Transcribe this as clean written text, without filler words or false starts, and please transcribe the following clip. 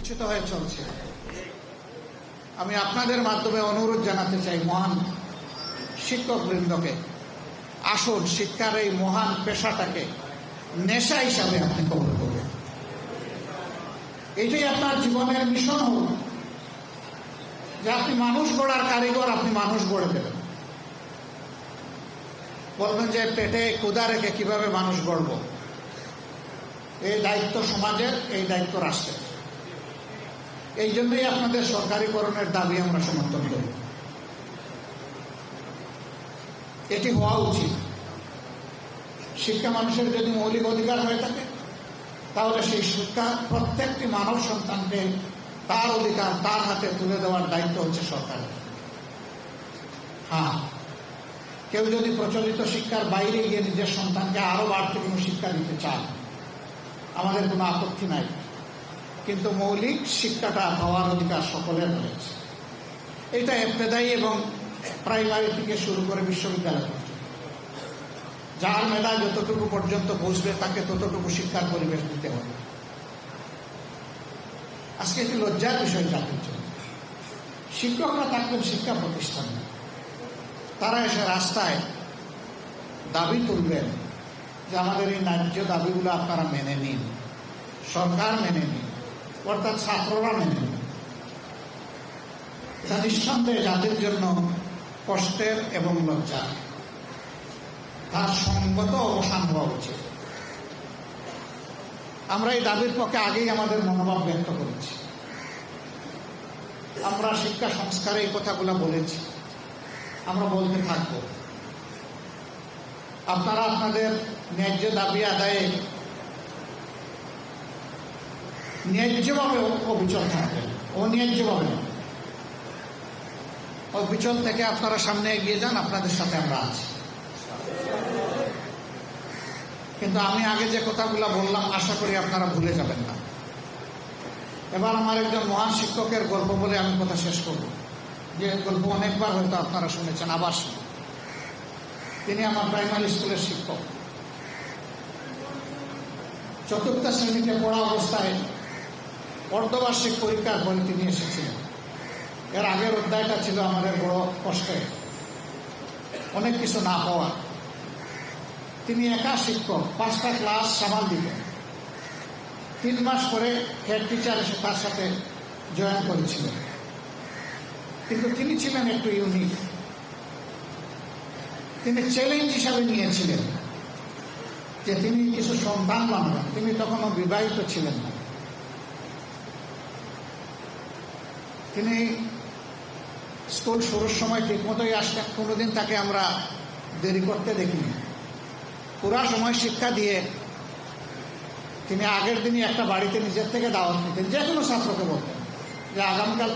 প্রতিষ্ঠিত হয়ে চলছে। আমি আপনাদের মাধ্যমে অনুরোধ জানাতে চাই মহান শিক্ষকবৃন্দকে, আসুন শিক্ষার এই মহান পেশাটাকে নেশা হিসাবে আপনি কবুল করবেন। এটাই আপনার জীবনের মিশন হোক যে আপনি মানুষ গড়ার কারিগর, আপনি মানুষ গড়ে দেবেন। বলবেন যে পেটে ক্ষুধা রেখে কিভাবে মানুষ গড়ব, এই দায়িত্ব সমাজের, এই দায়িত্ব রাষ্ট্রের। এই জন্যই আপনাদের সরকারিকরণের দাবি আমরা সমর্থন করি। এটি হওয়া উচিত। শিক্ষা মানুষের যদি মৌলিক অধিকার হয়ে থাকে, তাহলে সেই শিক্ষা প্রত্যেকটি মানব সন্তানকে তার অধিকার তার হাতে তুলে দেওয়ার দায়িত্ব হচ্ছে সরকারের। হ্যাঁ, কেউ যদি প্রচলিত শিক্ষার বাইরে গিয়ে নিজের সন্তানকে আরো বাড়তি কোনো শিক্ষা দিতে চান, আমাদের কোনো আপত্তি নাই, কিন্তু মৌলিক শিক্ষাটা হওয়ার অধিকার সকলের রয়েছে। এটা ইবতেদায়ী এবং প্রাইমারি থেকে শুরু করে বিশ্ববিদ্যালয় পর্যন্ত যার মেধা যতটুকু পর্যন্ত বুঝবে তাকে ততটুকু শিক্ষার পরিবেশ দিতে হবে। আজকে একটি লজ্জার বিষয় জাতির জন্য। শিক্ষকরা থাকবেন শিক্ষা প্রতিষ্ঠানে, তারা এসে রাস্তায় দাবি তুলবেন যে আমাদের এই ন্যায্য দাবিগুলো আপনারা মেনে নিন, সরকার মেনে নিন, অর্থাৎ ছাত্ররা মেনে নিন। এটা নিঃসন্দেহে জাতির জন্য কষ্টের এবং লজ্জা, তার সঙ্গত অবসান হওয়া উচিত। আমরা এই দাবির পক্ষে আগেই আমাদের মনোভাব ব্যক্ত করেছি। আমরা শিক্ষা সংস্কারে এই কথাগুলো বলেছি, আমরা বলতে থাকব। আপনারা আপনাদের ন্যায্য দাবি আদায়ে ন্যায্যভাবে অবিচল থাকবেন, অন্যায্যভাবে। অবিচল থেকে আপনারা সামনে এগিয়ে যান, আপনাদের সাথে আমরা আছি। কিন্তু আমি আগে যে কথাগুলো বললাম আশা করি আপনারা ভুলে যাবেন না। এবার আমার একজন মহান শিক্ষকের গল্প বলে আমি কথা শেষ করব, যে গল্প অনেকবার হয়তো আপনারা শুনেছেন, আবার শুনুন। তিনি আমার প্রাইমারি স্কুলের শিক্ষক। চতুর্থ শ্রেণীতে পড়া অবস্থায় অর্ধবার্ষিক পরীক্ষার বই তিনি এসেছিলেন। এর আগের অধ্যায়টা ছিল আমাদের বড় কষ্টের, অনেক কিছু না পাওয়া। তিনি একা শিক্ষক, 5টা ক্লাস সামাল দিতেন। 3 মাস পরে হেড টিচার এসে তার সাথে জয়েন করেছিলেন। কিন্তু তিনি ছিলেন একটু ইউনিক। তিনি চ্যালেঞ্জ হিসাবে নিয়েছিলেন যে তিনি কিছু সন্তান বানাবেন। তিনি তখনও বিবাহিত ছিলেন না। তিনি স্কুল শুরুর সময় ঠিক মতোই আসতেন, কোনোদিন তাকে আমরা দেরি করতে দেখিনি। পুরা সময় শিক্ষা দিয়ে তিনি আগের দিনই একটা বাড়িতে নিজের থেকে দাওয়াত নিতেন। যে কোনো ছাত্রকে বলতেন যে আগামীকাল